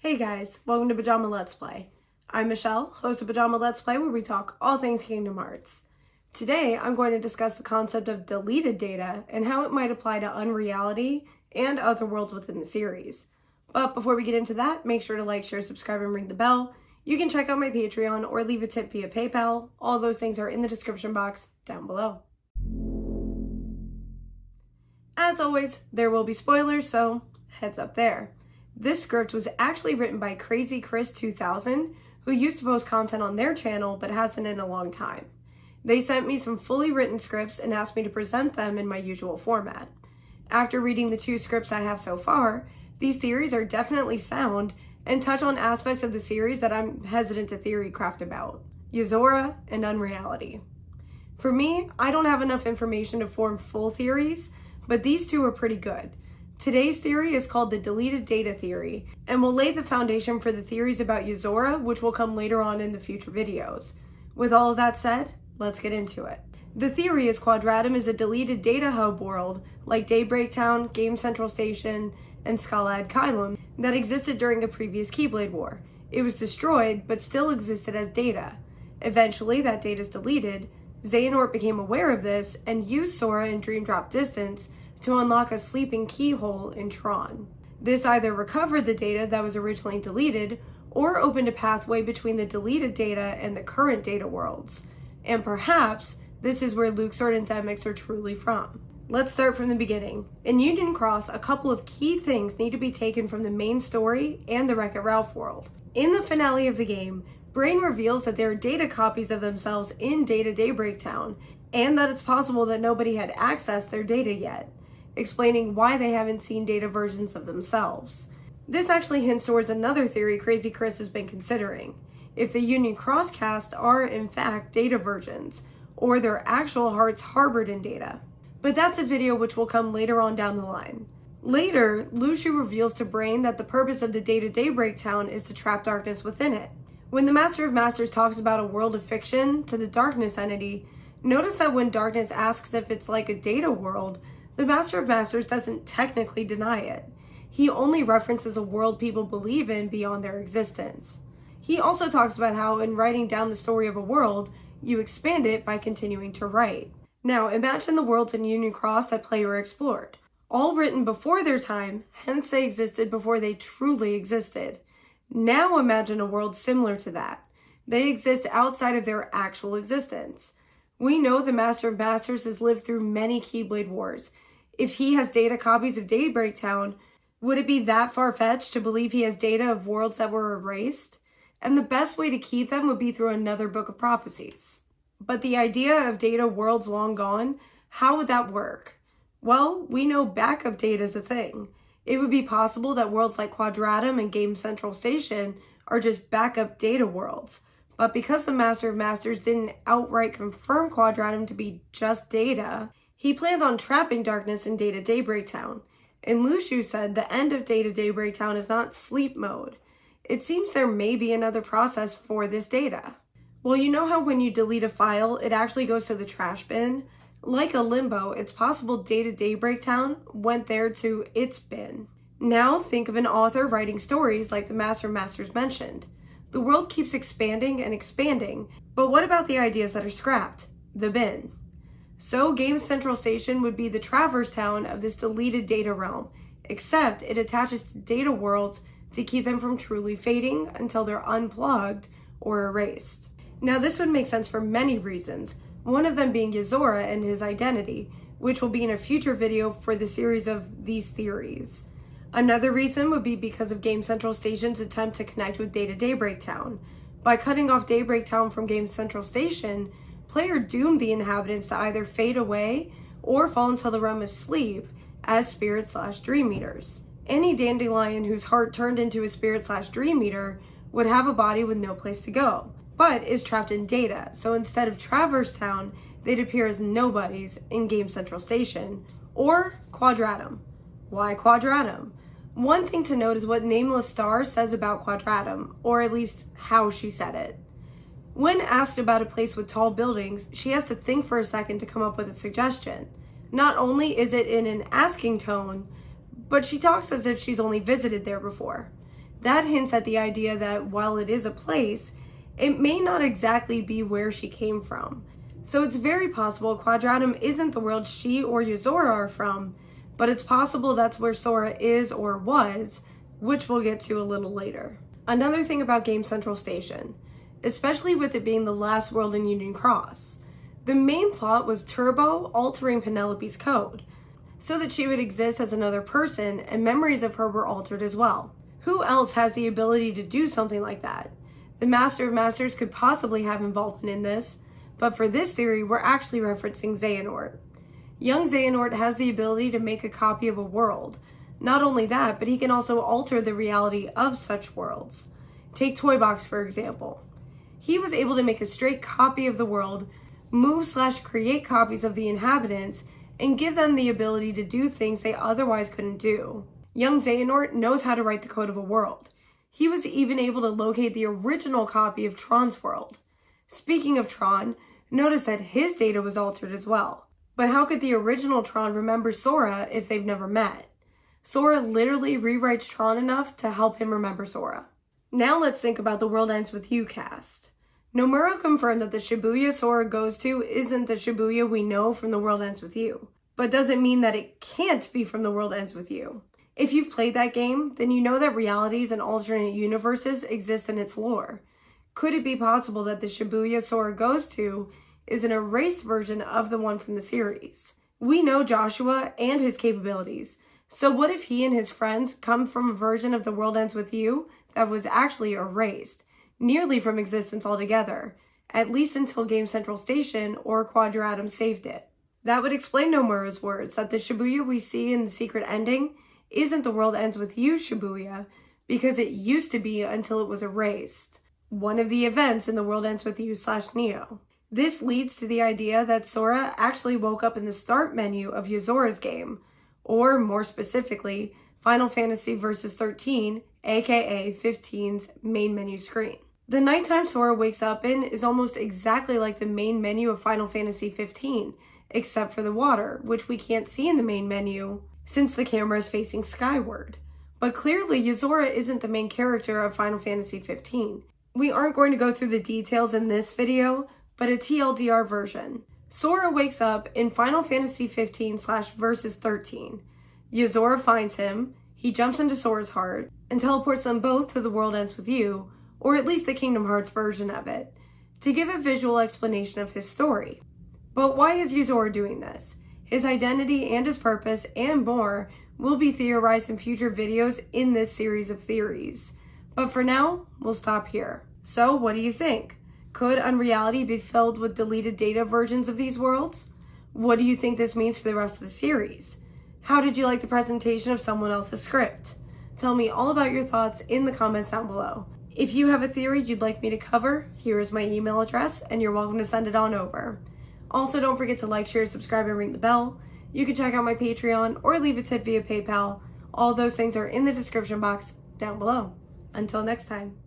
Hey guys, welcome to Pajama Let's Play. I'm Michelle, host of Pajama Let's Play, where we talk all things Kingdom Hearts. Today, I'm going to discuss the concept of deleted data and how it might apply to Unreality and other worlds within the series. But before we get into that, make sure to like, share, subscribe, and ring the bell. You can check out my Patreon or leave a tip via PayPal. All those things are in the description box down below. As always, there will be spoilers, so heads up there. This script was actually written by Krazykris2000, who used to post content on their channel but hasn't in a long time. They sent me some fully written scripts and asked me to present them in my usual format. After reading the two scripts I have so far, these theories are definitely sound and touch on aspects of the series that I'm hesitant to theory craft about: Yozora and Unreality. For me, I don't have enough information to form full theories, but these two are pretty good. Today's theory is called the deleted data theory, and will lay the foundation for the theories about Yozora, which will come later on in the future videos. With all of that said, let's get into it. The theory is Quadratum is a deleted data hub world, like Daybreak Town, Game Central Station, and Scala ad Kylum, that existed during a previous Keyblade War. It was destroyed, but still existed as data. Eventually, that data is deleted. Xehanort became aware of this, and used Sora in Dream Drop Distance to unlock a sleeping keyhole in Tron. This either recovered the data that was originally deleted, or opened a pathway between the deleted data and the current data worlds. And perhaps, this is where Luxord and Demyx are truly from. Let's start from the beginning. In Union Cross, a couple of key things need to be taken from the main story and the Wreck-It Ralph world. In the finale of the game, Brain reveals that there are data copies of themselves in Data Daybreak Town, and that it's possible that nobody had accessed their data yet, explaining why they haven't seen data versions of themselves. This actually hints towards another theory Crazy Chris has been considering: if the Union Cross cast are in fact data versions, or their actual hearts harbored in data. But that's a video which will come later on down the line. Later, Luxu reveals to Brain that the purpose of the Data Daybreak Town is to trap darkness within it. When the Master of Masters talks about a world of fiction to the darkness entity, notice that when darkness asks if it's like a data world, the Master of Masters doesn't technically deny it. He only references a world people believe in beyond their existence. He also talks about how in writing down the story of a world, you expand it by continuing to write. Now imagine the worlds in Union Cross that player explored. All written before their time, hence they existed before they truly existed. Now imagine a world similar to that. They exist outside of their actual existence. We know the Master of Masters has lived through many Keyblade Wars. If he has data copies of Daybreak Town, would it be that far-fetched to believe he has data of worlds that were erased? And the best way to keep them would be through another book of prophecies. But the idea of data worlds long gone, how would that work? Well, we know backup data is a thing. It would be possible that worlds like Quadratum and Game Central Station are just backup data worlds. But because the Master of Masters didn't outright confirm Quadratum to be just data, he planned on trapping darkness in Data Daybreak Town. And Luxu said the end of Data Daybreak Town is not sleep mode. It seems there may be another process for this data. Well, you know how when you delete a file, it actually goes to the trash bin? Like a limbo, it's possible Data Daybreak Town went there to its bin. Now think of an author writing stories like the Master of Masters mentioned. The world keeps expanding and expanding, but what about the ideas that are scrapped? The bin. So Game Central Station would be the Traverse Town of this deleted data realm, except it attaches to data worlds to keep them from truly fading until they're unplugged or erased. Now this would make sense for many reasons, one of them being Yozora and his identity, which will be in a future video for the series of these theories. Another reason would be because of Game Central Station's attempt to connect with Data Daybreak Town. By cutting off Daybreak Town from Game Central Station, player doomed the inhabitants to either fade away or fall into the realm of sleep as spirit/dream eaters. Any dandelion whose heart turned into a spirit/dream eater would have a body with no place to go, but is trapped in data, so instead of Traverse Town, they'd appear as nobodies in Game Central Station, or Quadratum. Why Quadratum? One thing to note is what Nameless Star says about Quadratum, or at least how she said it. When asked about a place with tall buildings, she has to think for a second to come up with a suggestion. Not only is it in an asking tone, but she talks as if she's only visited there before. That hints at the idea that while it is a place, it may not exactly be where she came from. So it's very possible Quadratum isn't the world she or Yozora are from, but it's possible that's where Sora is or was, which we'll get to a little later. Another thing about Game Central Station, especially with it being the last world in Union Cross, the main plot was Turbo altering Penelope's code, so that she would exist as another person and memories of her were altered as well. Who else has the ability to do something like that? The Master of Masters could possibly have involvement in this, but for this theory, we're actually referencing Xehanort. Young Xehanort has the ability to make a copy of a world. Not only that, but he can also alter the reality of such worlds. Take Toybox, for example. He was able to make a straight copy of the world, move/create copies of the inhabitants, and give them the ability to do things they otherwise couldn't do. Young Xehanort knows how to write the code of a world. He was even able to locate the original copy of Tron's world. Speaking of Tron, notice that his data was altered as well. But how could the original Tron remember Sora if they've never met? Sora literally rewrites Tron enough to help him remember Sora. Now let's think about the World Ends With You cast. Nomura confirmed that the Shibuya Sora goes to isn't the Shibuya we know from The World Ends With You, but doesn't mean that it can't be from The World Ends With You. If you've played that game, then you know that realities and alternate universes exist in its lore. Could it be possible that the Shibuya Sora goes to is an erased version of the one from the series? We know Joshua and his capabilities, so what if he and his friends come from a version of The World Ends With You that was actually erased, nearly from existence altogether, at least until Game Central Station or Quadratum saved it? That would explain Nomura's words that the Shibuya we see in the secret ending isn't The World Ends With You Shibuya, because it used to be until it was erased. One of the events in The World Ends With You /Neo. This leads to the idea that Sora actually woke up in the start menu of Yozora's game, or more specifically, Final Fantasy Versus 13, aka 15's main menu screen. The nighttime Sora wakes up in is almost exactly like the main menu of Final Fantasy 15, except for the water, which we can't see in the main menu since the camera is facing skyward. But clearly, Yozora isn't the main character of Final Fantasy 15. We aren't going to go through the details in this video, but a TLDR version. Sora wakes up in Final Fantasy 15/Versus 13. Yozora finds him, he jumps into Sora's heart, and teleports them both to The World Ends With You, or at least the Kingdom Hearts version of it, to give a visual explanation of his story. But why is Yozora doing this? His identity and his purpose, and more, will be theorized in future videos in this series of theories. But for now, we'll stop here. So, what do you think? Could Unreality be filled with deleted data versions of these worlds? What do you think this means for the rest of the series? How did you like the presentation of someone else's script? Tell me all about your thoughts in the comments down below. If you have a theory you'd like me to cover, here is my email address, and you're welcome to send it on over. Also, don't forget to like, share, subscribe, and ring the bell. You can check out my Patreon or leave a tip via PayPal. All those things are in the description box down below. Until next time.